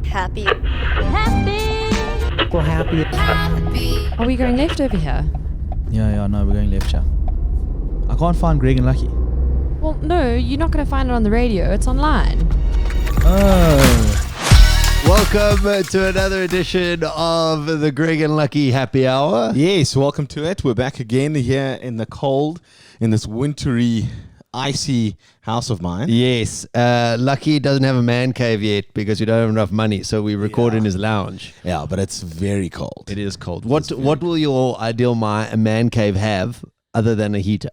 Happy. We're happy. Are we going left over here? Yeah, no, we're going left here. I can't find Greg and Lucky. Well, no, you're not going to find it on the radio. It's online. Oh. Welcome to another edition of the Greg and Lucky Happy Hour. Yes, welcome to it. We're back again here in the cold, in this wintry, icy house of mine. Yes, Lucky doesn't have a man cave yet because we don't have enough money, so we record in his lounge. Yeah, but it's very cold. It is cold. What will your ideal man cave have other than a heater?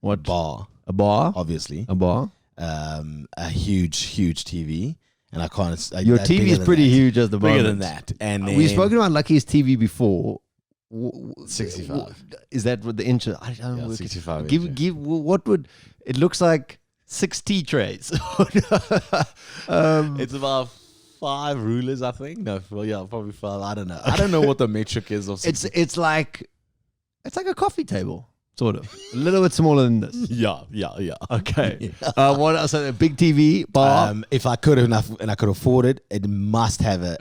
What Bar, A bar? obviously. A bar? A huge TV. And I can't. Your TV is pretty huge at the moment. Bigger than that. And We've spoken about Lucky's TV before. 65. Is that what the inch? I don't know. 65 Give. What would it looks like? 6 tea trays. It's about 5 rulers, I think. No, well, yeah, probably 5. I don't know. I don't know what the metric is of. It's like a coffee table, sort of. A little bit smaller than this. Yeah. Okay. What else? A big TV bar. If I could enough and I could afford it, it must have a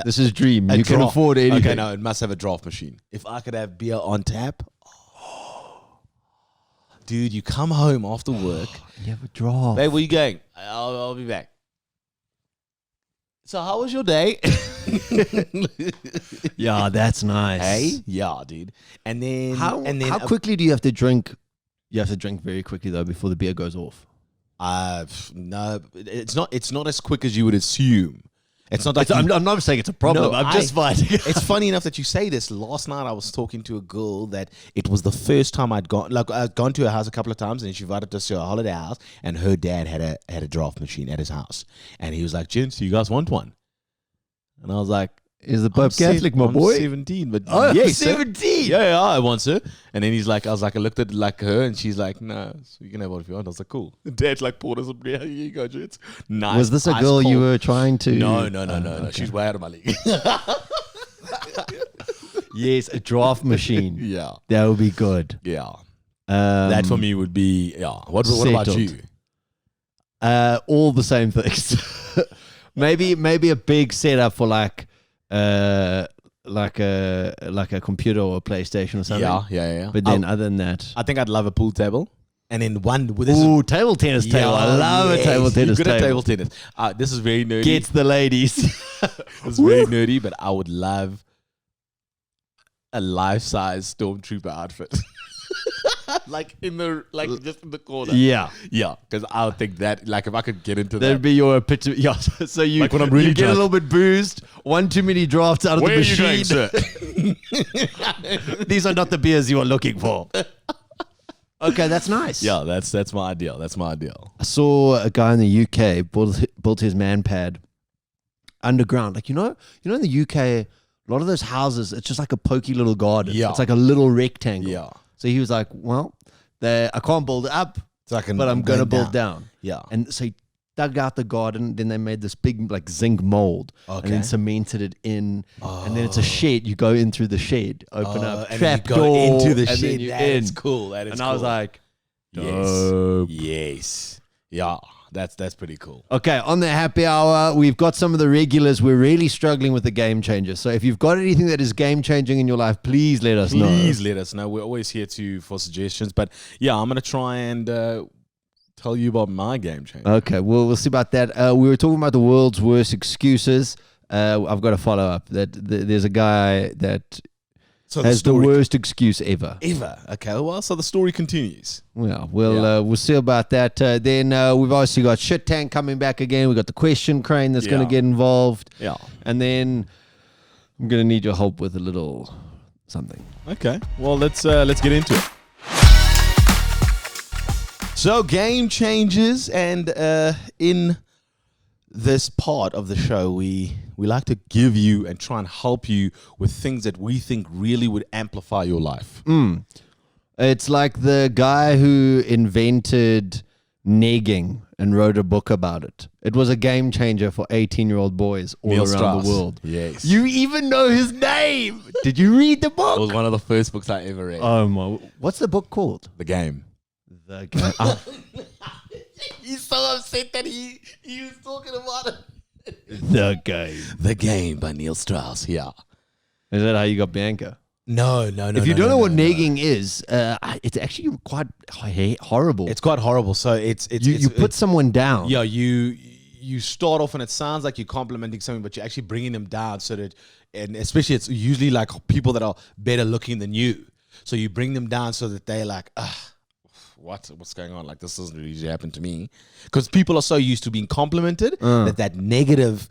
this is dream. You can draft. afford anything. Okay, no, it must have a draft machine. If I could have beer on tap, dude, you come home after work. You have a draft. Hey, where you going? I'll be back. So how was your day? Yeah, that's nice. Hey, yeah, dude. And then How quickly do you have to drink? You have to drink very quickly though before the beer goes off. No, it's not as quick as you would assume. It's not like I'm not saying it's a problem. No, I'm just fighting. It's funny enough that you say this. Last night I was talking to a girl that it was the first time I'd gone to her house a couple of times, and she invited us to a holiday house, and her dad had a draft machine at his house, and he was like, "Gents, you guys want one?" And I was like, Is the Pope Catholic, my I'm boy? 17, but Yes, sir. 17. Yeah, I want sir. And then I looked at her, and she's like, "No, so you can have what if you want." I was like, "Cool." The dad's like, poured us some beer. Here you go, gents. Nice. Was this a ice girl you cold. were trying to? No. Okay. She's way out of my league. Yes, a draft machine. Yeah. That would be good. Yeah. That for me would be, yeah. What about settled. you? All the same things. maybe a big setup for like a computer or a PlayStation or something. Yeah. But then other than that, I think I'd love a pool table. And then one with ooh, table tennis table. I love a table tennis Good at table. table tennis. This is very nerdy. Gets the ladies. It's very nerdy, but I would love a life-size stormtrooper outfit. Just in the corner. Yeah. Yeah, because I would think that, like, if I could get into That'd that. be your picture. Yeah. So you, Like when I'm really you get a drunk. little bit boozed. One too many drafts out of Where the are you machine. going, sir? These are not the beers you are looking for. Okay, that's nice. Yeah, that's my ideal. That's my ideal. I saw a guy in the UK built his man pad underground. Like, you know in the UK, a lot of those houses, it's just like a pokey little garden. Yeah. It's like a little rectangle. Yeah. So he was like, well, I can't build it up, So I can but I'm going to blend build down. Yeah. And so he dug out the garden. Then they made this big like zinc mold and Okay. then cemented it in. And then it's a shed. You go in through the shed, open up, and trap you go door, into the and shed. then you're That in. is cool. That is And cool. I was like, yes. dope. Yes. Yeah, that's pretty cool. Okay, on the happy hour, we've got some of the regulars. We're really struggling with the game changers. So if you've got anything that is game changing in your life, please let us know. Please let us know. We're always here for suggestions. But yeah, I'm gonna try and tell you about my game change. Okay, we'll see about that. We were talking about the world's worst excuses. I've got to follow up that there's a guy that So has the worst excuse ever. ever. Okay, well, so the story continues. Well, we'll see about that. Then we've obviously got Shit Tang coming back again. We've got the question crane that's going Yeah. to get involved. Yeah. And then I'm going to need your help with a little something. Okay. Well, let's get into it. So, game changes, and in this part of the show, we like to give you and try and help you with things that we think really would amplify your life. It's like the guy who invented negging and wrote a book about it. It was a game changer for 18-year-old boys all Neil around Strauss. the world. Yes. You even know his name. Did you read the It book? was one of the first books I ever read. Oh my! What's the book called? The Game. The game. He's so upset that he was talking about it. The Game. The Game by Neil Strauss. Yeah. Is that how you got Bianca? No. If you don't know what nagging is, it's actually quite horrible. It's quite horrible. So it's you put someone down. Yeah, you start off and it sounds like you're complimenting something, but you're actually bringing them down so that, and especially it's usually like people that are better looking than you. So you bring them down so that they're like, what's going on? Like, this doesn't really usually happen to me. Because people are so used to being complimented that negative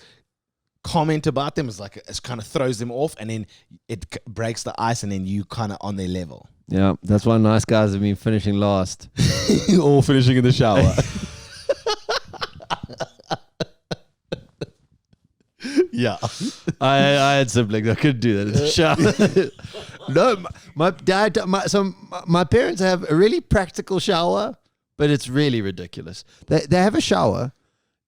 comment about them is like, it kind of throws them off, and then it breaks the ice, and then you kind of on their level. Yeah, that's why nice guys have been finishing last. All finishing in the shower. Yeah. I had siblings. I couldn't do that in the shower. No, my dad, my parents have a really practical shower, but it's really ridiculous. They have a shower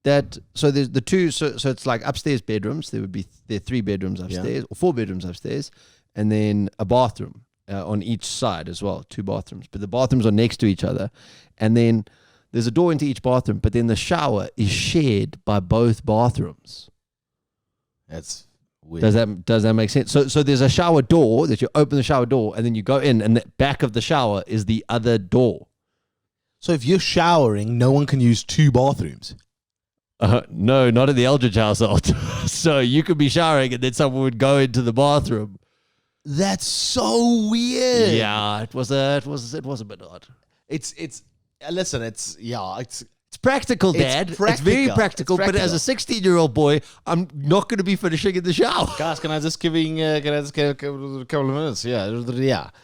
that, so there's the two, so it's like upstairs bedrooms. There are 3 bedrooms upstairs, or 4 bedrooms upstairs, and then a bathroom on each side as well, 2 bathrooms. But the bathrooms are next to each other, and then there's a door into each bathroom, but then the shower is shared by both bathrooms. That's weird. Does that make sense? So there's a shower door that you open the shower door, and then you go in, and the back of the shower is the other door. So if you're showering, no one can use 2 bathrooms. No, not in the Eldridge household. So you could be showering, and then someone would go into the bathroom. That's so weird. Yeah, it was a bit odd. It's listen, it's practical, Dad. It's very practical. But as a 16-year-old boy, I'm not going to be finishing in the shower. Guys, can I just give a couple of minutes? Yeah.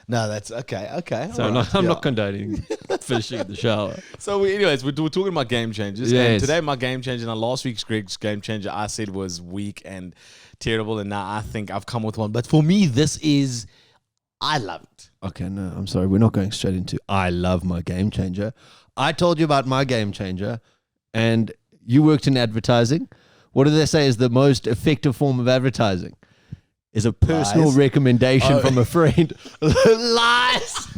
No, that's okay. So I'm not condoning finishing in the shower. So anyways, we're talking about game changers. Yes. And today my game changer, and last week's Greg's game changer, I said was weak and terrible, and now I think I've come with one. But for me, I love it. Okay, no, I'm sorry. We're not going straight into I love my game changer. I told you about my game changer, and you worked in advertising. What do they say is the most effective form of advertising? Is a personal Lies. recommendation from a friend. Lies!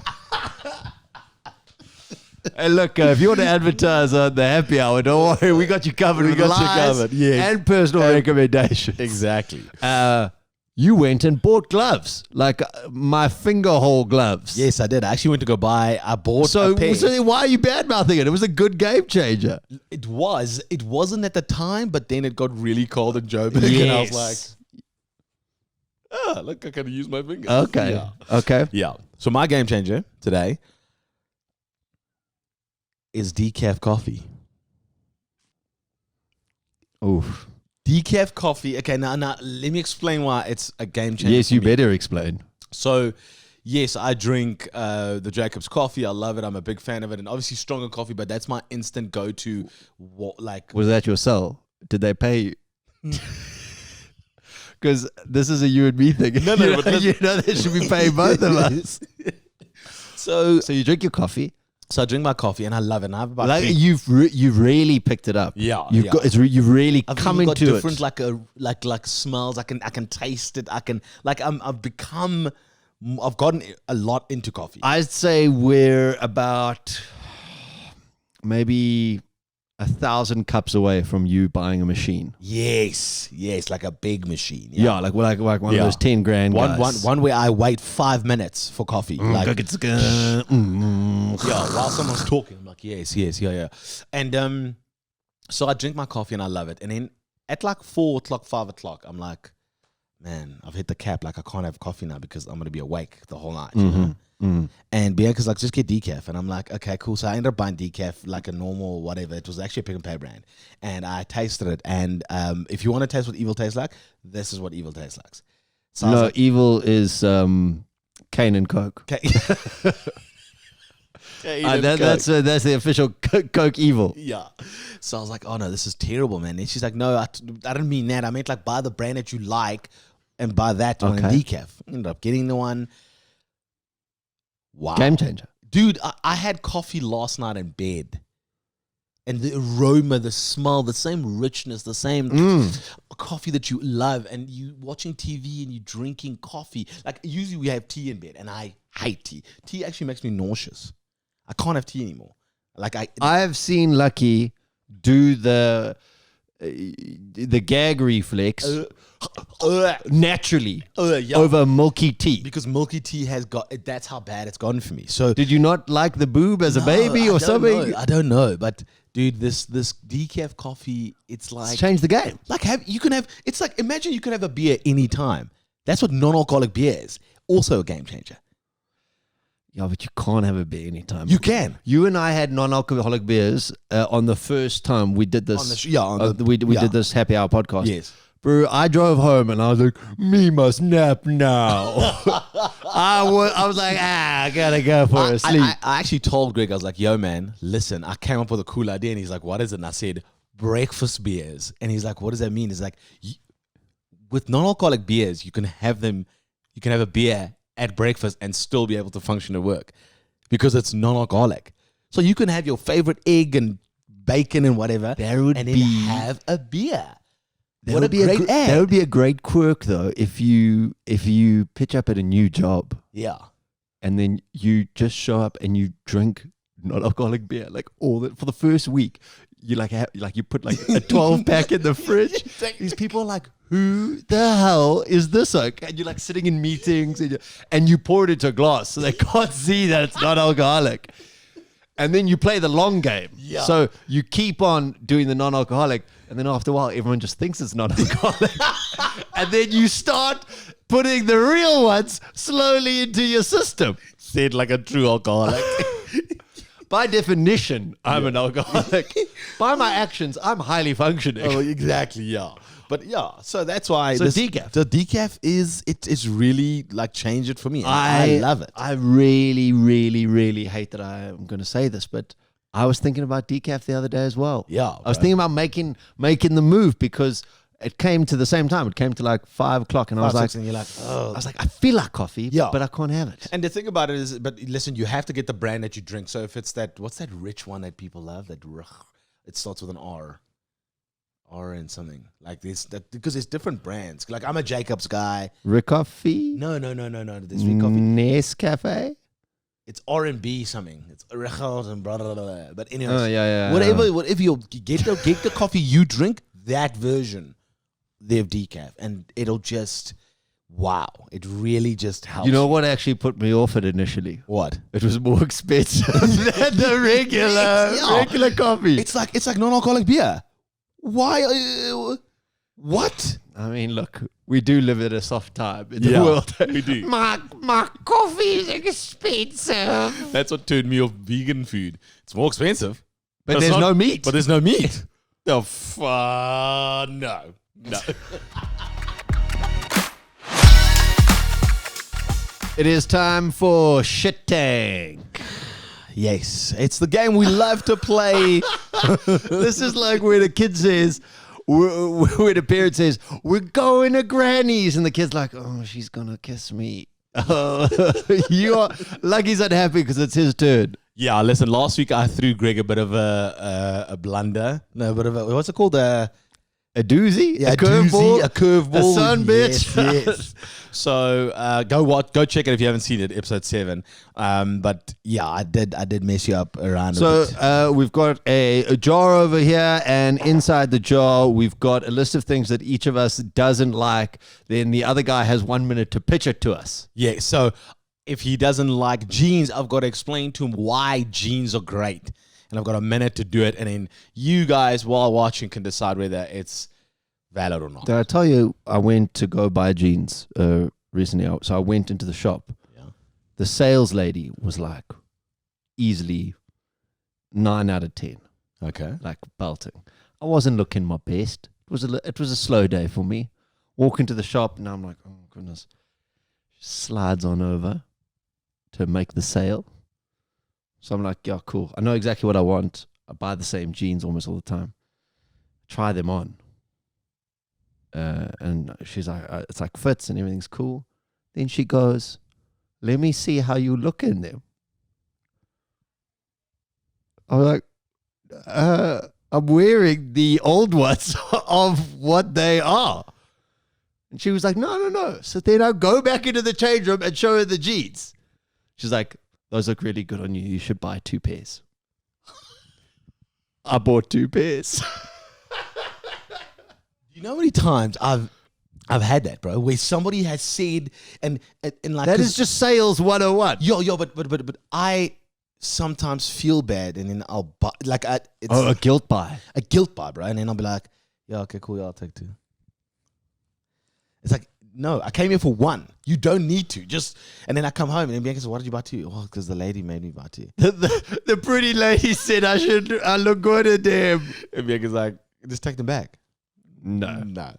Hey, look, if you want to advertise on the happy hour, don't worry. We got you covered. We got you covered, yes. And personal recommendations. Exactly. You went and bought gloves, like my finger hole gloves. Yes, I did. I actually went to go buy. I bought a pair. So then why are you bad mouthing it? It was a good game changer. It was. It wasn't at the time, but then it got really cold in Joburg, and I was like, look, I can use my fingers. Okay. Yeah. Okay. Yeah. So my game changer today is decaf coffee. Oof. Decaf coffee. Okay, now let me explain why it's a game changer. Yes, you better explain. So, yes, I drink the Jacobs coffee. I love it. I'm a big fan of it, and obviously stronger coffee. But that's my instant go-to. Was that your sell? Did they pay you? Because this is a you and me thing. No, you but know they should be paying both of us. So you drink your coffee. So I drink my coffee and I love it. And I have about like you've really picked it up. Yeah, you've really I've come even got into different it. like smells. I can taste it. I can I've gotten a lot into coffee. I'd say we're about maybe 1,000 cups away from you buying a machine. Yes, like a big machine. Yeah, like one of those 10 grand guys. One where I wait 5 minutes for coffee. Yeah, while someone's talking, I'm like, yes, yeah. And so I drink my coffee and I love it. And then at like 4 o'clock, 5 o'clock, I'm like, man, I've hit the cap. Like I can't have coffee now because I'm gonna be awake the whole night. You know? And Bianca's like, just get decaf. And I'm like, okay, cool. So I ended up buying decaf, like a normal whatever. It was actually a pick and pay brand. And I tasted it. And if you want to taste what evil tastes like, this is what evil tastes like. So no, like, evil is Cane and Coke. That's the official Coke evil. Yeah. So I was like, oh no, this is terrible, man. And she's like, no, I didn't mean that. I meant like buy the brand that you like and buy that one in decaf. Ended up getting the one. Wow. Game changer. Dude, I had coffee last night in bed. And the aroma, the smell, the same richness, the same coffee that you love. And you watching TV and you drinking coffee. Like usually we have tea in bed and I hate tea. Tea actually makes me nauseous. I can't have tea anymore. Like I've seen Lucky do the gag reflex naturally yeah. over milky tea. Because milky tea has got, that's how bad it's gotten for me. So Did you not like the boob as a baby or something? I don't know, but dude, this decaf coffee, it's like It's changed the game. like it's like, imagine you can have a beer anytime. That's what non-alcoholic beer is. Also a game changer. Yeah, but you can't have a beer anytime. You can. You and I had non-alcoholic beers on the first time we did this. We did this happy hour podcast. Yes. Bro, I drove home and I was like, me must nap now. I was like, I gotta go for a sleep. I actually told Greg, I was like, yo, man, listen, I came up with a cool idea. And he's like, what is it? And I said, breakfast beers. And he's like, what does that mean? He's like, with non-alcoholic beers, you can have a beer at breakfast and still be able to function at work because it's non-alcoholic. So you can have your favorite egg and bacon and whatever, and then have a beer. That would be a great quirk though if you pitch up at a new job. Yeah. And then you just show up and you drink non-alcoholic beer for the first week. You you put like a 12 pack in the fridge. These people are like, who the hell is this? And you're like sitting in meetings and you pour it into a glass so they can't see that it's not alcoholic. And then you play the long game. Yeah. So you keep on doing the non-alcoholic, and then after a while, everyone just thinks it's non-alcoholic. And then you start putting the real ones slowly into your system. Said like a true alcoholic. By definition, I'm an alcoholic. By my actions, I'm highly functioning. Oh, exactly, yeah. But yeah, so that's why So decaf. The decaf is really like changed it for me. I love it. I really, really, really hate that I'm going to say this, but I was thinking about decaf the other day as well. Yeah, I was thinking about making the move because it came to the same time. It came to like 5 o'clock, and I was like, and you're like, oh. I feel like coffee, Yeah. but I can't have it. And the thing about it is, but listen, you have to get the brand that you drink. So if it's what's that rich one that people love? It starts with an R. R and something like this. Because there's different brands. Like I'm a Jacobs guy. Ricoffee? No. There's Ricoffee. Nescafe? It's R&B something. It's Richard and blah, blah, blah, blah. But anyways, Oh, yeah. whatever you get the coffee you drink, that version, they have decaf, and it'll just it really just helps. You know what actually put me off it initially? What? It was more expensive than the regular coffee. It's like non-alcoholic beer. Why? What? I mean, look, we do live in a soft time in the world. We do. My coffee is expensive. That's what turned me off vegan food. It's more expensive, But there's no meat. But there's no meat. No. It is time for Shit Tank. Yes, it's the game we love to play. This is like where the kid says, where the parent says, we're going to Granny's. And the kid's like, oh, she's going to kiss me. You are Lucky's unhappy because it's his turn. Yeah, listen, last week I threw Greg a bit of a blunder. No, a bit of what's it called? A doozy? Yeah, a curveball? A curveball. A sun bitch? Yes. So go check it if you haven't seen it, episode 7. But yeah, I did mess you up around a bit. So we've got a jar over here, and inside the jar we've got a list of things that each of us doesn't like. Then the other guy has 1 minute to pitch it to us. Yeah, so if he doesn't like jeans, I've got to explain to him why jeans are great. And I've got a minute to do it. And then you guys, while watching, can decide whether it's valid or not. Did I tell you I went to go buy jeans recently? So I went into the shop. Yeah. The sales lady was like easily 9 out of 10. Okay. Like belting. I wasn't looking my best. It was a slow day for me. Walk into the shop, and I'm like, oh goodness. Slides on over to make the sale. So I'm like, yeah, cool. I know exactly what I want. I buy the same jeans almost all the time. Try them on. And she's like, it's like fits and everything's cool. Then she goes, let me see how you look in them. I'm like, I'm wearing the old ones of what they are. And she was like, no. So then I go back into the change room and show her the jeans. She's like, those look really good on you. You should buy 2 pairs. I bought 2 pairs. You know how many times I've had that, bro, where somebody has said and like That is just sales 101. but I sometimes feel bad, and then I'll buy it's A guilt buy. a guilt buy, bro, and then I'll be like, yeah, okay, cool, yeah, I'll take 2. It's like, no, I came here for 1. You don't need to. And then I come home and then Bianca says, why did you buy 2? Oh, because the lady made me buy 2. The pretty lady said I look good at them. And Bianca's like, just take them back. No. No.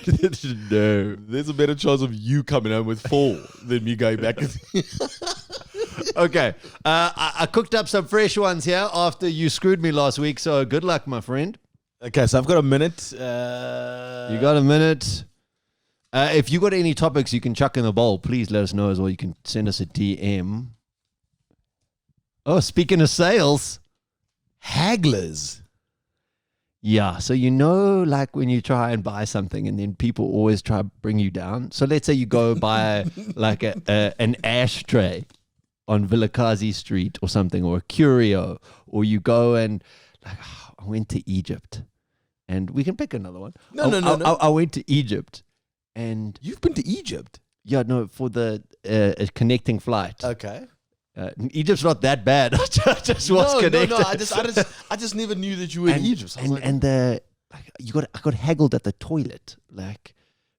No. There's a better chance of you coming home with 4 than me going back. Okay. I cooked up some fresh ones here after you screwed me last week, so good luck, my friend. Okay, so I've got a minute. You got a minute. If you got any topics you can chuck in the bowl, please let us know as well. You can send us a DM. Oh, speaking of sales. Hagglers. Yeah, so like when you try and buy something and then people always try to bring you down. So let's say you go buy like an ashtray on Vilakazi Street or something, or a curio, or you go and like, I went to Egypt, and we can pick another one. No. I went to Egypt, and You've been to Egypt? yeah, no, for the connecting flight. Okay. Egypt's not that bad. I just was connected. No. I just never knew that you were in Egypt. So I was I got haggled at the toilet. Like,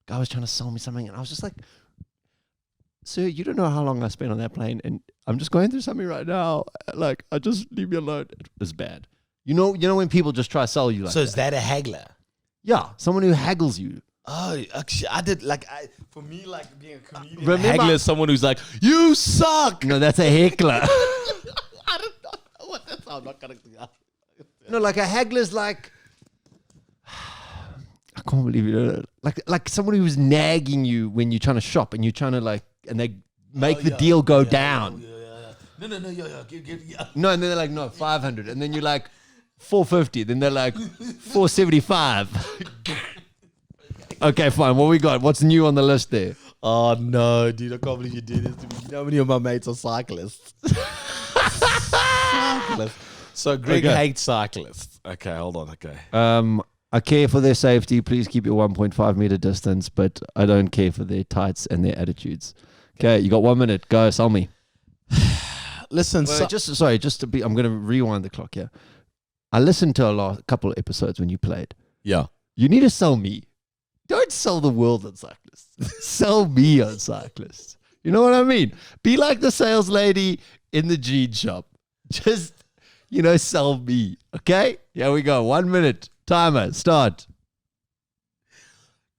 guy was trying to sell me something, and I was just like, "Sir, you don't know how long I spent on that plane, and I'm just going through something right now. Like, I just leave me alone." It was bad. You know when people just try to sell you like so is that a haggler? Yeah, someone who haggles you. Oh, actually, I did for me, like being a comedian. Remember- A haggler is someone who's like, you suck. No, that's a heckler. I don't know what that's. I'm not gonna. No, like a haggler's like, I can't believe you know that. Like someone who's nagging you when you're trying to shop and you're trying to and they make the deal go down. No, yeah. No, and then they're like, no, 500, and then you're like 450. Then they're like 475. Okay, fine. What we got? What's new on the list there? Oh no, dude! I can't believe you did this to me. You know how many of my mates are cyclists? So Greg hates cyclists. Okay, hold on. Okay. I care for their safety. Please keep your 1.5 meter distance, but I don't care for their tights and their attitudes. Okay, you got 1 minute. Go, sell me. Listen, I'm going to rewind the clock here. I listened to a couple of episodes when you played. yeah. You need to sell me. Don't sell the world on cyclists. Sell me on cyclists. You know what I mean? Be like the sales lady in the jean shop. Just, sell me. Okay? Here we go. 1 minute. Timer. Start.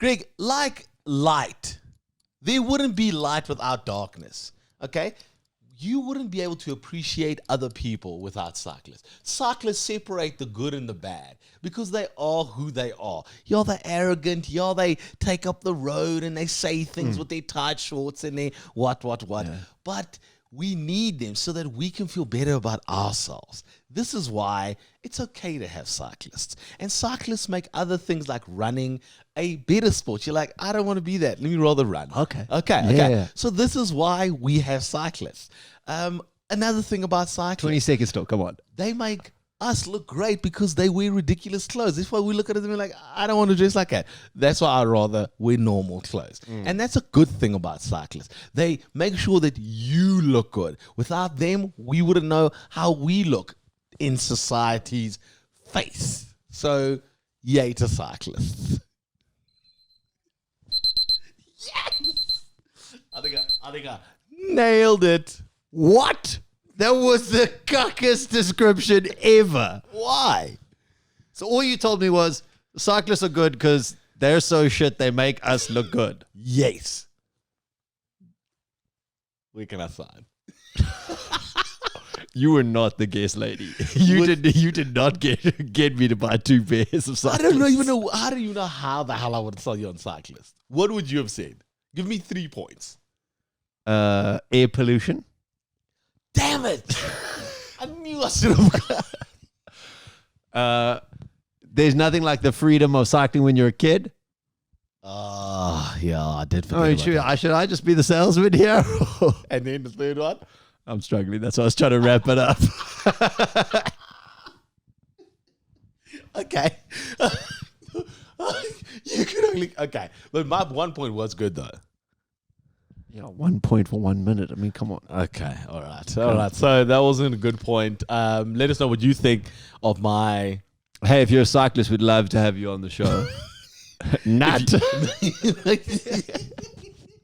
Greg, like light, there wouldn't be light without darkness. Okay? You wouldn't be able to appreciate other people without cyclists. Cyclists separate the good and the bad because they are who they are. You're the arrogant, they take up the road and they say things with their tight shorts and their what. Yeah. But we need them so that we can feel better about ourselves. This is why it's okay to have cyclists. And cyclists make other things like running a better sport. You're like, I don't want to be that. Let me rather run. Okay. Okay. So this is why we have cyclists. Another thing about cyclists. 20 seconds still. Come on. They make us look great because they wear ridiculous clothes. That's why we look at them and be like, I don't want to dress like that. That's why I'd rather wear normal clothes. And that's a good thing about cyclists. They make sure that you look good. Without them, we wouldn't know how we look in society's face. So, yay to cyclists. Yes! I think I nailed it. What? That was the cuckest description ever. Why? So all you told me was cyclists are good because they're so shit they make us look good. Yes. Where can I sign? You were not the guest lady. You did not get me to buy 2 pairs of cyclists. I don't even know. How do you know how the hell I would sell you on cyclist? What would you have said? Give me 3 points. Air pollution. Damn it! I knew I should have. There's nothing like the freedom of cycling when you're a kid. Yeah, I did forget about that. Should I just be the salesman here? And then the third one? I'm struggling. That's why I was trying to wrap it up. Okay. You Okay, but my 1 point was good though. Yeah, 1 point for 1 minute. I mean, come on. Okay, all right. So that wasn't a good point. Let us know what you think of my. Hey, if you're a cyclist, we'd love to have you on the show. Nut.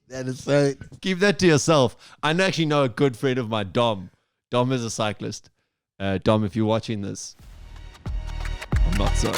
That is so. Keep that to yourself. I actually know a good friend of mine, Dom. Dom is a cyclist. Dom, if you're watching this, I'm not sorry.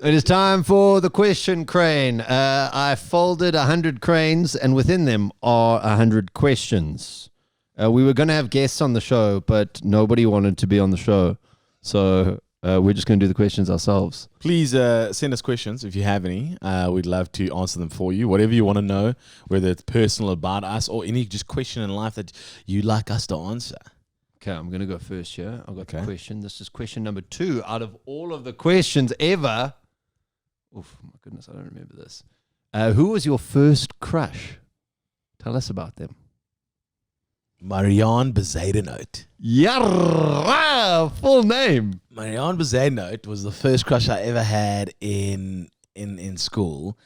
It is time for the question crane. I folded 100 cranes, and within them are 100 questions. We were going to have guests on the show, but nobody wanted to be on the show. So we're just going to do the questions ourselves. Please send us questions if you have any. We'd love to answer them for you. Whatever you want to know, whether it's personal about us or any just question in life that you'd like us to answer. Okay, I'm going to go first here. I've got the question. This is question number 2 out of all of the questions ever. Oof, my goodness, I don't remember this. Who was your first crush? Tell us about them. Marianne Bezuidenhout. Yeah, full name. Marianne Bezuidenhout was the first crush I ever had in school.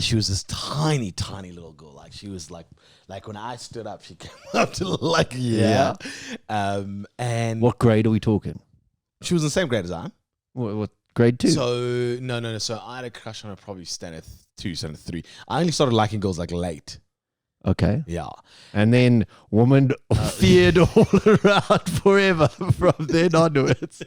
She was this tiny little girl. Like she was like when I stood up, she came up to like and What grade are we talking? she was in the same grade as I am. What grade 2? So no. So I had a crush on her probably standard 2, standard 3. I only started liking girls like late. Okay. Yeah. And then woman feared all around forever from then onwards.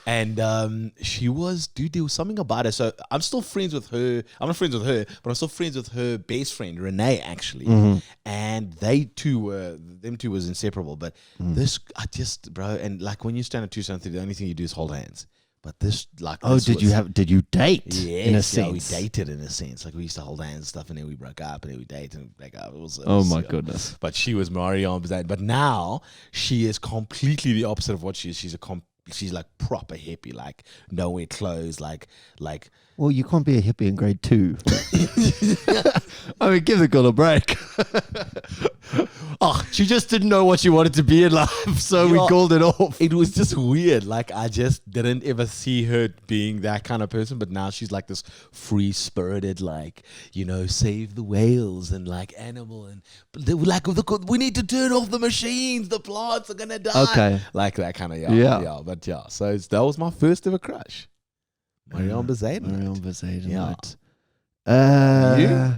And she was, dude, there was something about her. So I'm still friends with her. I'm not friends with her, but I'm still friends with her best friend, Renee, actually. Mm-hmm. And them two was inseparable. But this, bro, and like when you stand at 2, stand 3, the only thing you do is hold hands. But this, like, Oh, this did you date? Yes, in a yeah, sense. we dated in a sense. Like we used to hold hands and stuff, and then we broke up, and then we dated and break up. It was Oh my goodness. But she was Marianne Bezuidenhout. But now she is completely the opposite of what she is. She's like proper hippie, like no wear clothes, like. Well, you can't be a hippie in grade 2. I mean, give the girl a break. She just didn't know what she wanted to be in life, so we called it off. It was just weird. Like I just didn't ever see her being that kind of person. But now she's like this free spirited, like save the whales and like animal and like we need to turn off the machines. The plants are gonna die. Okay, like that kind of yeah. But yeah, so that was my first ever crush. Marianne Bezuidenhout. Marianne Bezuidenhout. Yeah.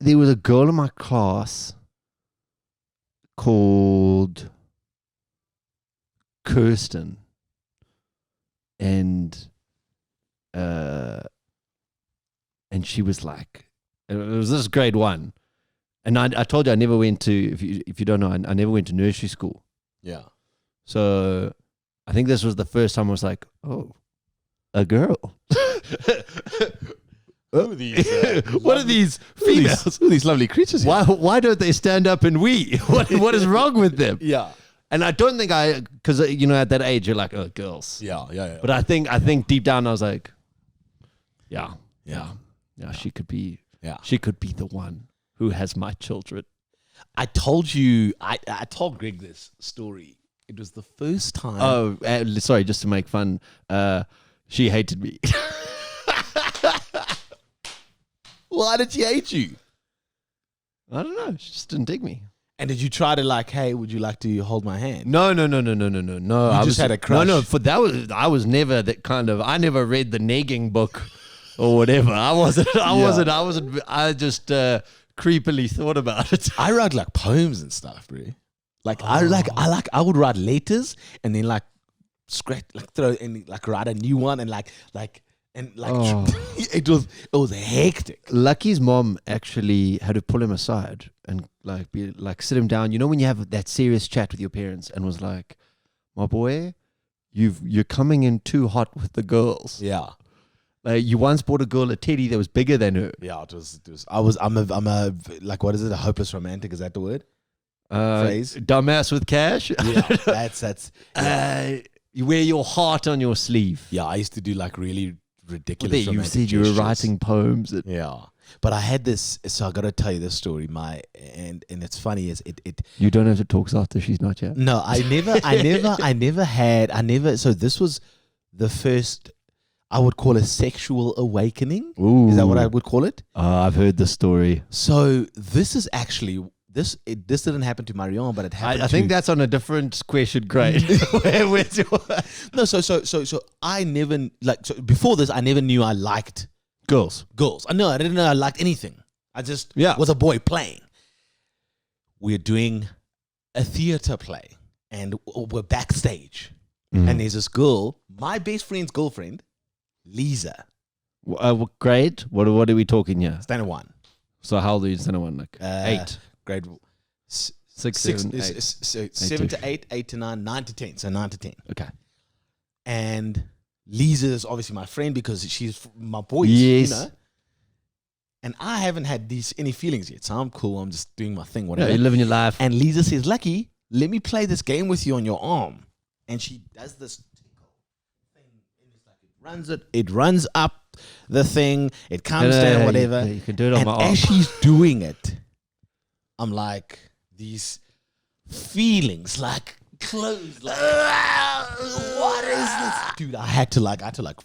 There was a girl in my class called Kirsten, and she was like, it was this grade 1, and I told you I never went to, if you don't know, I never went to nursery school. Yeah. So I think this was the first time I was like, oh, a girl. Who are these? What are these females? Who are these lovely creatures here? Why don't they stand up and wee? What is wrong with them? Yeah. And I don't think because at that age you're like, oh, girls. Yeah. But I think deep down I was like, yeah, she could be the one who has my children. I told you, I told Greg this story. It was the first time. Oh, sorry, just to make fun. She hated me. Why did she hate you? I don't know. She just didn't dig me. And did you try to like, hey, would you like to hold my hand? No. You just had a crush. No, I was never that kind of. I never read the negging book or whatever. I just creepily thought about it. I write like poems and stuff, bro. Like I would write letters and then like scratch, like throw and like write a new one and it was hectic. Lucky's mom actually had to pull him aside and like be like sit him down. You know when you have that serious chat with your parents and was like, my boy, you're coming in too hot with the girls. Yeah. Like you once bought a girl a teddy that was bigger than her. Yeah, it was. I'm a like, what is it? A hopeless romantic? Is that the word? Phrase? Dumbass with cash. Yeah, that's. Yeah. You wear your heart on your sleeve. Yeah, I used to do like really ridiculous. You said you were writing poems. Yeah, But I had this, so I got to tell you this story. And it's funny is it. You don't have to talk after she's not here. No, I never. So this was the first. I would call a sexual awakening. Ooh. Is that what I would call it? I've heard the story. So this is actually this didn't happen to Marion, but it happened. I think that's on a different question grade. Where's your No, so I never before this I never knew I liked girls? girls. I didn't know I liked anything. I just Yeah. was a boy playing. We're doing a theater play and we're backstage. And there's this girl, my best friend's girlfriend, Lisa, What grade? What are we talking here? standard 1. So how old are you in standard 1? Like 8, Grade 6, 7, 8. 7 to 8, 8 to 9, 9 to 10. So 9 to 10. Okay. And Lisa is obviously my friend because she's my boys, Yes. you know. And I haven't had any feelings yet, so I'm cool. I'm just doing my thing, Yeah, whatever. you're living your life. And Lisa says, "Lucky, let me play this game with you on your arm." And she does this tickle thing, and it's like it runs up the thing, it comes down, whatever. You can do it on And my arm. as she's doing it, I'm like, these feelings, like close, like what is this, dude? I had to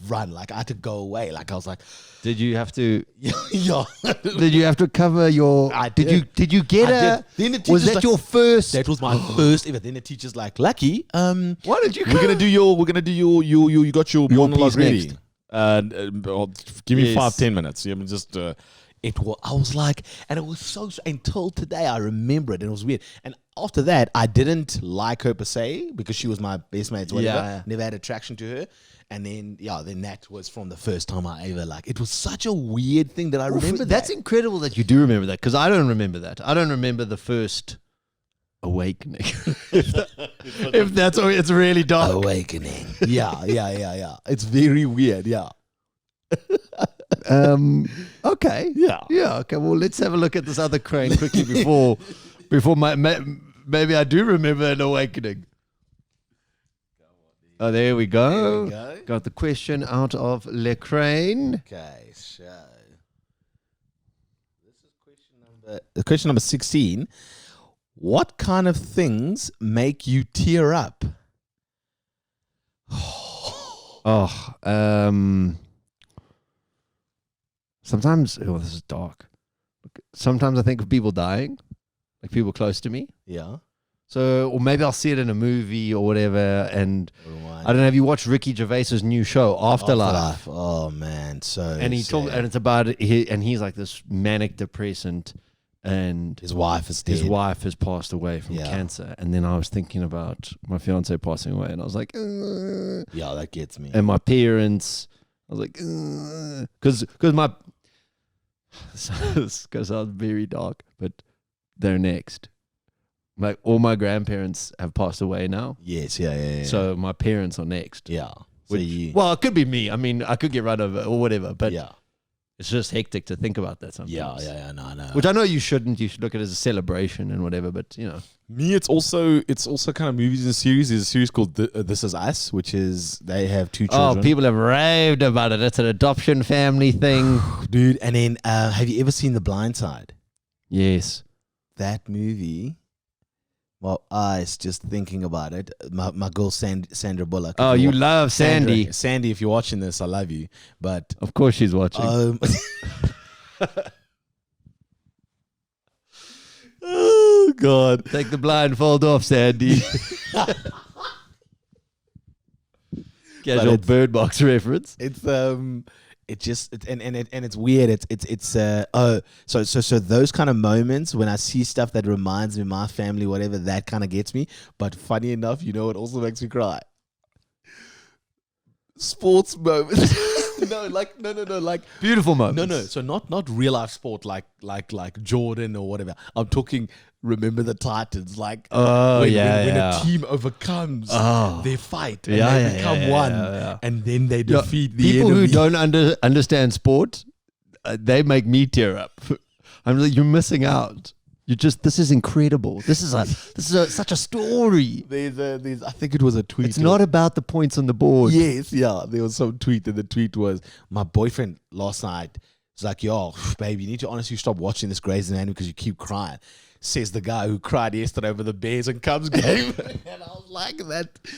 run, like I had to go away, like I was like, Did you have to? yeah. Did you have to cover your? I Did you? did. Did you get I a? did. Then the Was teacher's that like- your first? That was my first ever. Then the teacher's like, "Lucky, Why did you? we're gonna do your you got your monologue piece ready. next. Give me Yes. 5-10 minutes. Yeah, just it was. I was like, and it was so until today. I remember it, and it was weird. And after that, I didn't like her per se because she was my best mate. Whatever. Yeah. Never had attraction to her. And then then that was from the first time I ever it was such a weird thing that I remember. That's that. incredible that you do remember that because I don't remember that. I don't remember the first awakening. if that's all, it's really dark. Awakening. Yeah. It's very weird. Yeah. Okay. Yeah. Yeah. Okay. Well, let's have a look at this other crane quickly before maybe I do remember an awakening. Oh, there we go. There we go. Got the question out of Le Crane. Okay, so this is question number 16. What kind of things make you tear up? Oh, sometimes, this is dark. Sometimes I think of people dying, like people close to me. Yeah. So, or maybe I'll see it in a movie or whatever. And I don't know. Have you watched Ricky Gervais's new show, Afterlife? Oh man, so And he sad. and it's about and he's like this manic depressant, and His wife is dead. his wife has passed away from Yeah. cancer. And then I was thinking about my fiance passing away, and I was like, Yeah, that gets me. and my parents. I was like, because my this goes out very dark, but they're next. All my grandparents have passed away now, Yes, yeah. so my parents are next. yeah. So Which, you, well, it could be me. I mean, I could get run over or whatever, but yeah, it's just hectic to think about that sometimes. yeah. No. Which I know you shouldn't. You should look at it as a celebration and whatever. But Me, it's also kind of movies and series. There's a series called This Is Us, which is they have 2 children. oh, people have raved about it. It's an adoption family thing. Dude. And then, have you ever seen The Blind Side? Yes. That movie. Well, eyes just thinking about it. My girl Sandra Bullock. Oh, you love Sandy. Sandy, if you're watching this, I love you. But Of course, she's watching. oh God. Take the blindfold off, Sandy. Casual it's- Bird Box reference. It's it's weird. So those kind of moments when I see stuff that reminds me of my family, whatever, that kind of gets me. But funny enough, it also makes me cry. Sports moments. No, like Beautiful moments. no. So not real life sport like Jordan or whatever. I'm talking. Remember the Titans, like when a team overcomes their fight and they become one, and then they defeat the people enemy. who don't understand sport. They make me tear up. I'm like, you're missing out. This is incredible. This is such a story. There's I think it was a tweet. It's not about the points on the board. Yes, yeah. There was some tweet, and the tweet was, my boyfriend last night It's like, yo, babe, you need to honestly stop watching this Grey's Anatomy because you keep crying. Says the guy who cried yesterday over the Bears and Cubs game. And I was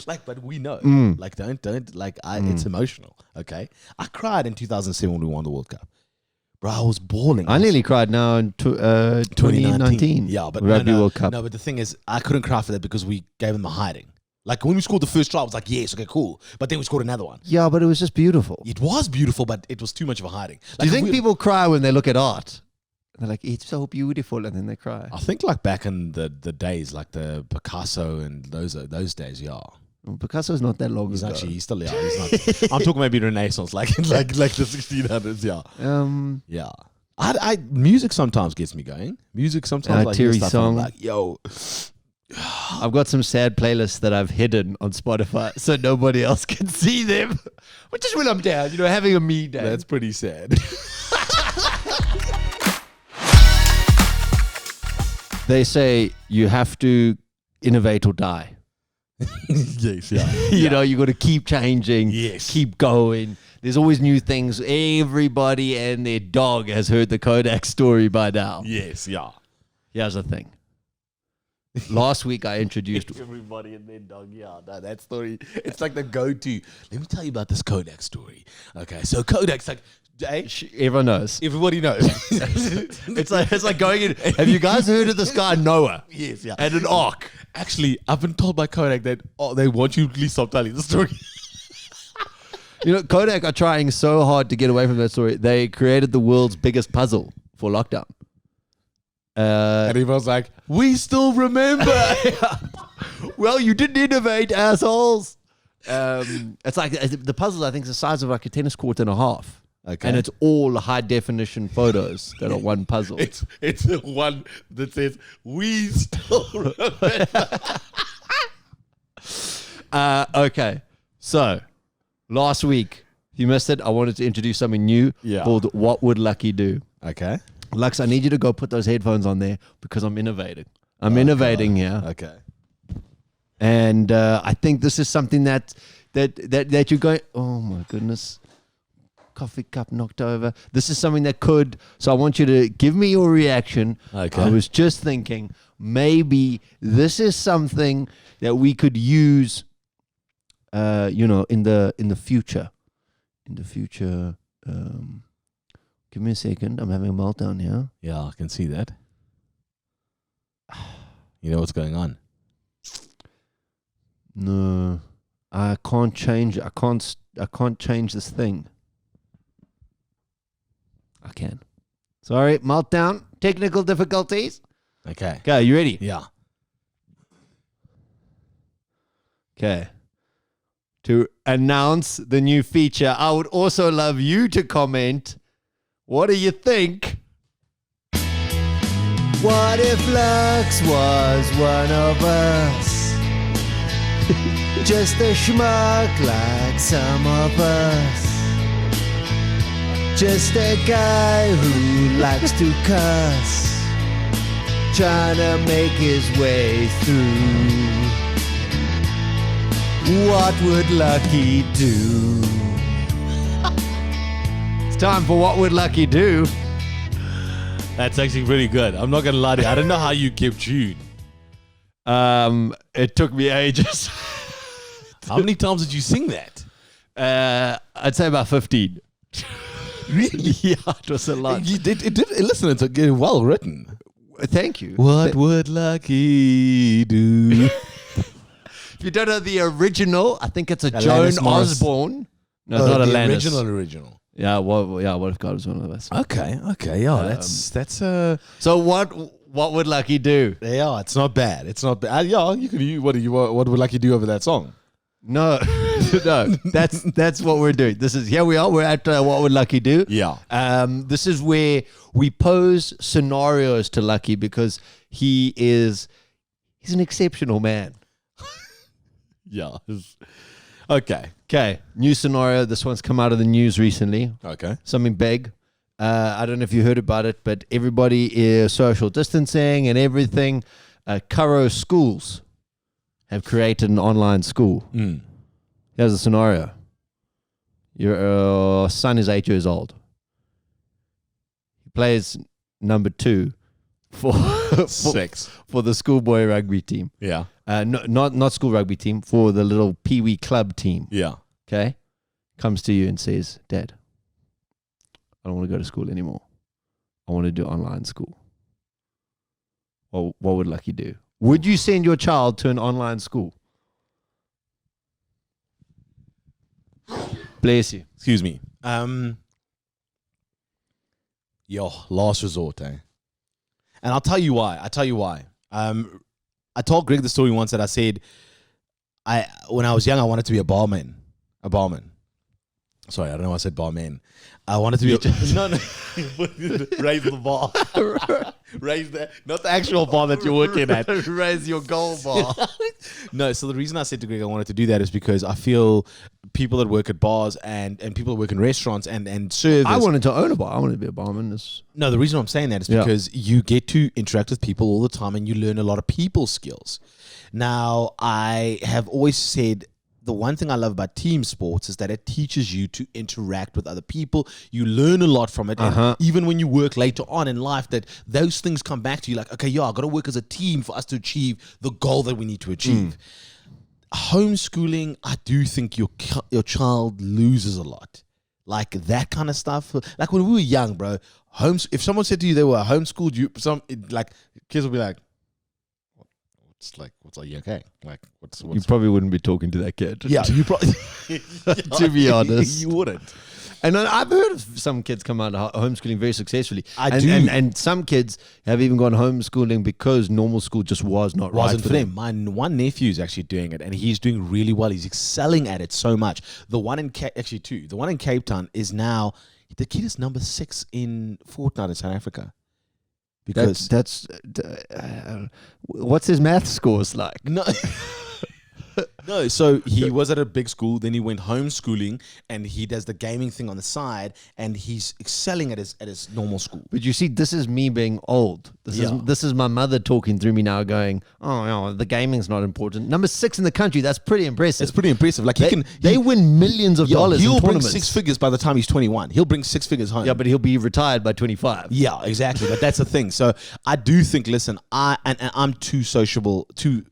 like, but we know. Like, don't, like, it's emotional, okay? I cried in 2007 when we won the World Cup. Bro, I was bawling. I nearly cried now in 2019. Yeah, but Rugby World Cup. No, but the thing is, I couldn't cry for that because we gave them a hiding. Like, when we scored the first try, I was like, yes, okay, cool. But then we scored another one. Yeah, but it was just beautiful. It was beautiful, but it was too much of a hiding. Do you think people cry when they look at art? They're like, it's so beautiful, and then they cry. I think like back in the days, like the Picasso and those days, yeah. Well, Picasso's not that long He's ago. actually, he's still, yeah. He's not. I'm talking maybe Renaissance, like the 1600s, yeah. Yeah. Music sometimes gets me going. Music sometimes like Terry hear stuff and I'm song. like, yo. I've got some sad playlists that I've hidden on Spotify so nobody else can see them. Which is when I'm down, having a me day. That's pretty sad. They say you have to innovate or die. Yes, yeah. You got to keep changing, Yes. keep going. There's always new things. Everybody and their dog has heard the Kodak story by now. Yes, yeah. Here's the thing. Last week I introduced... Everybody and their dog, yeah. No, that story, it's like the go-to. Let me tell you about this Kodak story. Okay, so Kodak's like, hey, Everyone knows. everybody knows. It's like going in... Have you guys heard of this guy Noah? Yes, yeah. And an ark. Actually, I've been told by Kodak that they want you to please stop telling the story. Kodak are trying so hard to get away from that story. They created the world's biggest puzzle for lockdown. And everyone's like, we still remember. Well, you didn't innovate, assholes. It's like the puzzle, I think, is the size of like a tennis court and a half. Okay. And it's all high definition photos that are one puzzle. It's the one that says, we still remember. Okay. So, last week, if you missed it, I wanted to introduce something new called What Would Lucky Do? Okay. Lux, I need you to go put those headphones on there because I'm innovating. I'm innovating here. Okay. And I think this is something that you're going, oh my goodness, coffee cup knocked over. This is something that could, so I want you to give me your reaction. Okay. I was just thinking maybe this is something that we could use, in the future. In the future, give me a second. I'm having a meltdown here. Yeah, I can see that. You know what's going on? No, I can't change. I can't change this thing. I can. Sorry, meltdown. Technical difficulties. Okay. Okay, you ready? Yeah. Okay. To announce the new feature, I would also love you to comment. What do you think? What if Lux was one of us? Just a schmuck like some of us. Just a guy who likes to cuss, trying to make his way through. What would Lucky do? It's time for What Would Lucky Do? That's actually pretty good. I'm not going to lie to you. I don't know how you kept tune. It took me ages. How many times did you sing that? I'd say about 15. Really? Yeah, it was a lot. You did. Listen, it's well written. Thank you. What would Lucky do? If you don't know the original, I think it's a Alanis Joan Morris. Osborne. No, it's not the Alanis. original. Yeah, what if God was one of us? Okay. Yeah, that's So what would Lucky do? yeah, it's not bad. It's not bad. Yeah, you could. What would Lucky do over that song? No, no, that's what we're doing. Here we are. We're at What Would Lucky Do? Yeah. This is where we pose scenarios to Lucky because he's an exceptional man. Yeah. Okay. Okay, new scenario. This one's come out of the news recently. Okay. Something big. I don't know if you heard about it, but everybody is social distancing and everything. Curro schools have created an online school. Here's the scenario. Your son is 8 years old. plays number 2 for for the schoolboy rugby team. Yeah. Not school rugby team, for the little pee-wee club team. Yeah. Okay, comes to you and says, "Dad, I don't want to go to school anymore. I want to do online school." Well, what would Lucky do? Would you send your child to an online school? Bless you. Excuse me. Last resort, eh? And I'll tell you why. I told Greg the story once that I said, when I was young, I wanted to be a barman. Sorry, I don't know why I said barman. I wanted to be no. Raise the bar. Raise not the actual bar that you're working at. Raise your goal bar. No, so the reason I said to Greg I wanted to do that is because I feel people that work at bars and people that work in restaurants and service. I wanted to own a bar. I wanted to be a barman. No, the reason I'm saying that is because you get to interact with people all the time and you learn a lot of people skills. Now, I have always said the one thing I love about team sports is that it teaches you to interact with other people. You learn a lot from it. And even when you work later on in life, that those things come back to you like, okay, I got to work as a team for us to achieve the goal that we need to achieve. Homeschooling, I do think your child loses a lot. Like that kind of stuff. Like when we were young, bro, if someone said to you they were homeschooled, kids would be like, are you okay? Like, what's you probably wouldn't be talking to that kid. Yeah, you probably. To be honest, you wouldn't. And I've heard of some kids come out of homeschooling very successfully. I do. And some kids have even gone homeschooling because normal school just wasn't right for them. My one nephew is actually doing it, and he's doing really well. He's excelling at it so much. The one in two. The one in Cape Town is now, the kid is number 6 in Fortnite in South Africa. Because what's his math scores like? No. No, so he was at a big school, then he went homeschooling, and he does the gaming thing on the side, and he's excelling at his normal school. But you see, this is me being old. This is my mother talking through me now, going, "Oh, no, the gaming's not important." Number 6 in the country. That's pretty impressive. It's pretty impressive. Like they win millions of dollars. He'll in bring tournaments. 6 figures by the time he's 21. He'll bring 6 figures home. Yeah, but he'll be retired by 25. Yeah, exactly. But that's the thing. So I do think. Listen, I'm too sociable, too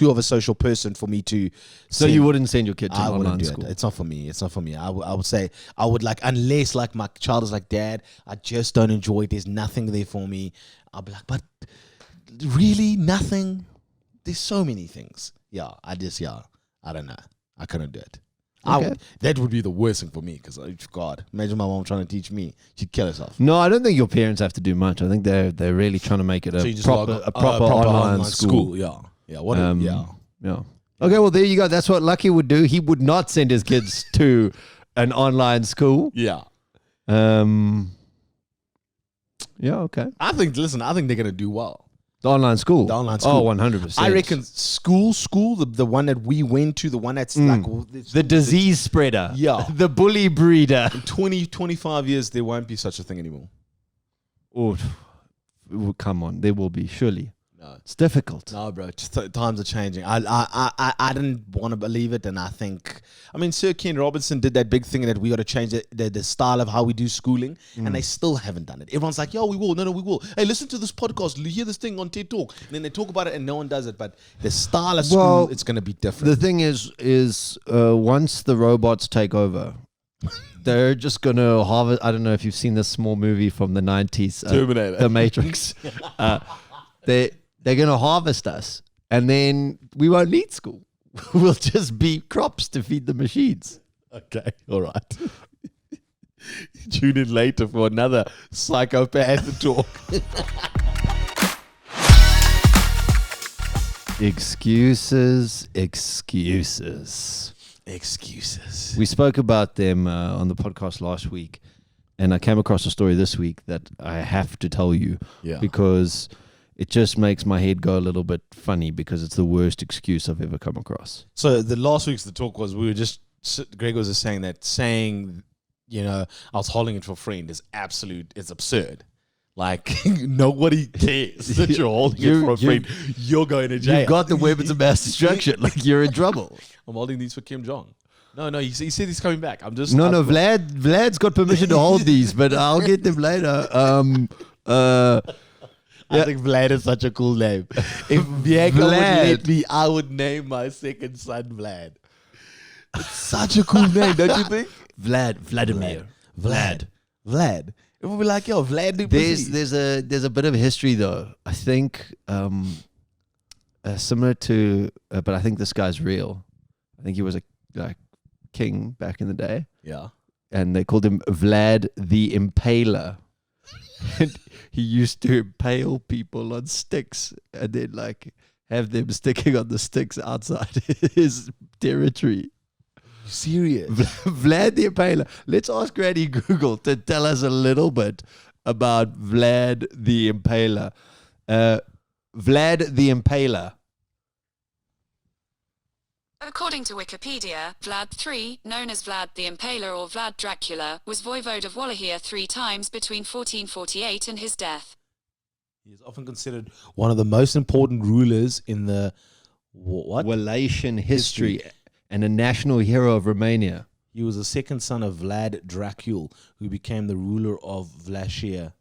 of a social person for me to. So you wouldn't send your kid to I online wouldn't do school? It's not for me. I would say I would like, unless like my child is like, Dad, I just don't enjoy it. There's nothing there for me. I'll be like, but really nothing. There's so many things. I don't know. I couldn't do it. Okay. That would be the worst thing for me because, God, imagine my mom trying to teach me. She'd kill herself. No, I don't think your parents have to do much. I think they're really trying to make it a proper online school. Yeah. Yeah. Yeah. Okay, well, there you go. That's what Lucky would do. He would not send his kids to an online school. Yeah. Yeah, okay. I think they're going to do well. The online school? The online school. Oh, 100%. I reckon school, the one that we went to, the one that's like... The disease spreader. Yeah. The bully breeder. In 20, 25 years, there won't be such a thing anymore. Oh, come on. There will be, surely. No. It's difficult. No, bro. Times are changing. I didn't want to believe it, and I think... I mean, Sir Ken Robinson did that big thing that we got to change the style of how we do schooling, and they still haven't done it. Everyone's like, yo, we will. No, we will. Hey, listen to this podcast. Hear this thing on TED Talk. And then they talk about it, and no one does it. But the style of school, it's going to be different. The thing is once the robots take over... They're just going to harvest... I don't know if you've seen this small movie from the 90s. Terminator. The Matrix. They're going to harvest us, and then we won't need school. We'll just be crops to feed the machines. Okay, all right. Tune in later for another psychopath talk. Excuses. We spoke about them on the podcast last week, and I came across a story this week that I have to tell you because it just makes my head go a little bit funny because it's the worst excuse I've ever come across. So the last week's the talk was Greg was just saying that I was holding it for a friend is it's absurd. Like, nobody cares that you're holding it for a friend. You're going to jail. You've got the weapons of mass destruction. Like, you're in trouble. I'm holding these for Kim Jong. No, he said he's coming back. I'm just No, Vlad's got permission to hold these, but I'll get them later. I think Vlad is such a cool name. If Bianca would Vlad. let me, I would name my second son Vlad. It's such a cool name, don't you think? Vladimir. Vlad. It would be like, yo, Vlad Duplessis. There's a bit of history though. I think similar to, but I think this guy's real. I think he was a king back in the day, Yeah. and they called him Vlad the Impaler. And he used to impale people on sticks and then have them sticking on the sticks outside his territory. Serious? Vlad the Impaler. Let's ask Granny Google to tell us a little bit about Vlad the Impaler. Vlad the Impaler. According to Wikipedia, Vlad III, known as Vlad the Impaler or Vlad Dracula, was voivode of Wallachia 3 times between 1448 and his death. He is often considered one of the most important rulers in the Wallachian history and a national hero of Romania. He was the second son of Vlad Dracul, who became the ruler of Wallachia.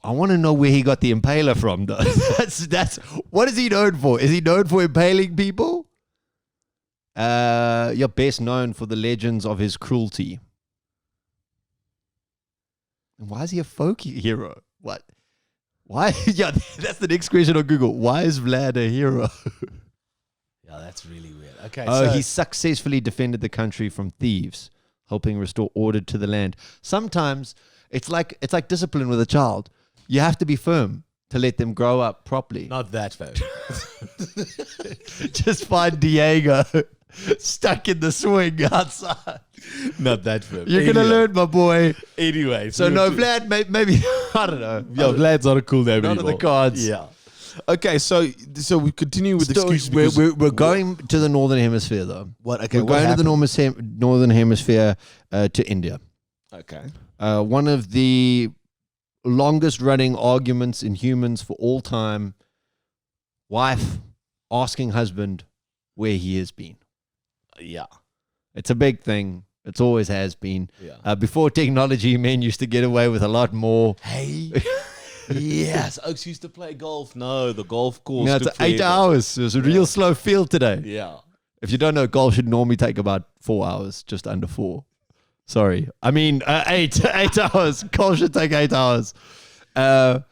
I want to know where he got the Impaler from, though. That's what is he known for? Is he known for impaling people? You're best known for the legends of his cruelty. And why is he a folk hero? What? Why? Yeah, that's the next question on Google. Why is Vlad a hero? Yeah, that's really weird. Okay. He successfully defended the country from thieves, helping restore order to the land. Sometimes it's like discipline with a child. You have to be firm to let them grow up properly. Not that fair. Just find Diego stuck in the swing outside. Not that fair. You're going to learn, my boy. Anyway. So no, Vlad, maybe, I don't know. Yeah, Vlad's not a cool name None anymore. of the cards. Yeah. Okay, so we continue with excuses. We're going to the Northern Hemisphere, though. What? Okay, we're what going to the happened? Northern Hemisphere to India. Okay. One of the longest running arguments in humans for all time. Wife asking husband where he has been. Yeah. It's a big thing. It's always has been. Yeah. Before technology, men used to get away with a lot more. Hey. Yes. Oaks used to play golf. No, the golf course. You know, it's took 8 forever. hours. It was a real slow field today. Yeah. If you don't know, golf should normally take about 4 hours, just under 4. Sorry. I mean, 8 hours. Golf should take 8 hours. Guy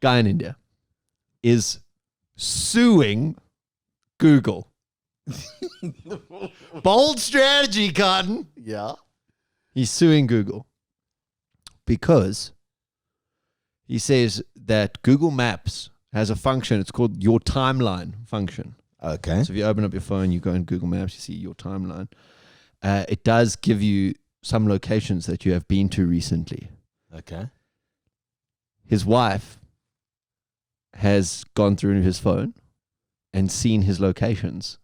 in India is suing Google. Bold strategy, Cotton. Yeah. He's suing Google because he says that Google Maps has a function. It's called your timeline function. Okay. So if you open up your phone, you go in Google Maps, you see your timeline. It does give you some locations that you have been to recently. Okay. His wife has gone through his phone and seen his locations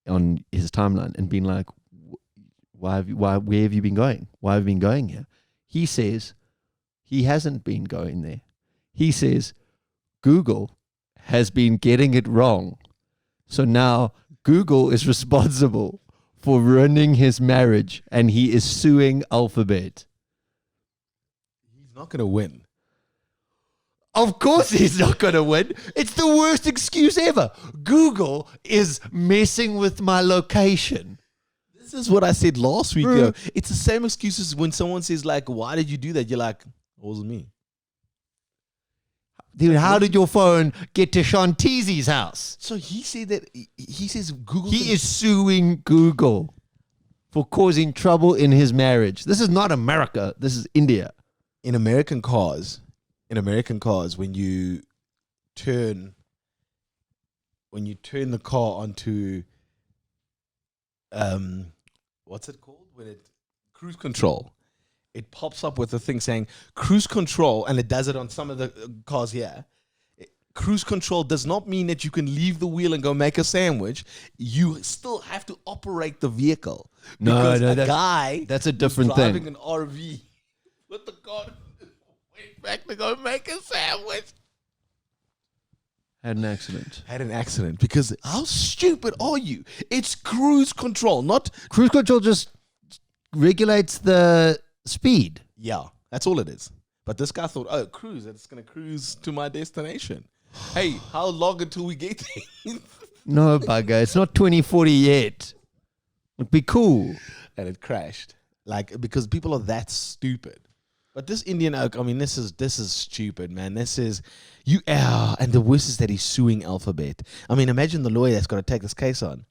on his timeline and been like, where have you been going? Why have you been going here? He says he hasn't been going there. He says Google has been getting it wrong. So now Google is responsible for ruining his marriage and he is suing Alphabet. He's not going to win. Of course he's not going to win. It's the worst excuse ever. Google is messing with my location. This is what I said last week, yo. It's the same excuses when someone says, like, why did you do that? You're like, it wasn't me. Dude, how did your phone get to Shantizi's house? So he said that, he says Google. He is suing Google for causing trouble in his marriage. This is not America. This is India. In American cars, when you turn the car onto, what's it called? Cruise control. It pops up with a thing saying cruise control, and it does it on some of the cars here. Cruise control does not mean that you can leave the wheel and go make a sandwich. You still have to operate the vehicle. Because that's a different thing. driving an RV with the car went back to go make a sandwich. Had an accident. Had an accident because how stupid are you? It's cruise control, not Cruise control just regulates the speed. yeah. That's all it is. But this guy thought, oh, cruise, it's gonna cruise to my destination. Hey, how long until we get there? No, bugger. It's not 2040 yet. It'd be cool. And it crashed. Like because people are that stupid. But this Indian oak, I mean, this is stupid, man. This is and the worst is that he's suing Alphabet. I mean, imagine the lawyer that's got to take this case on.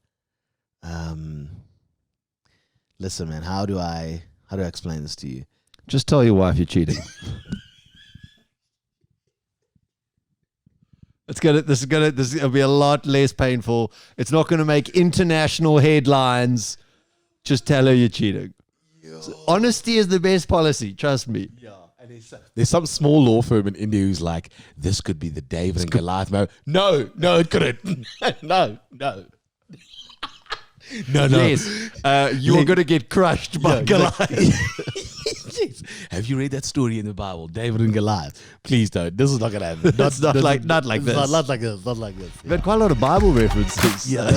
Listen, man, how do I explain this to you? Just tell your wife you're cheating. This is gonna be a lot less painful. It's not gonna make international headlines. Just tell her you're cheating. So honesty is the best policy. Trust me. Yeah, and there's some small law firm in India who's like, this could be the David and Goliath moment. No, it couldn't. No. No. Yes, you're gonna get crushed by Goliath. Yes. Have you read that story in the Bible, David and Goliath? Please don't. This is not gonna happen. Not like this. Not like this. Not like this. But quite a lot of Bible references. Yeah.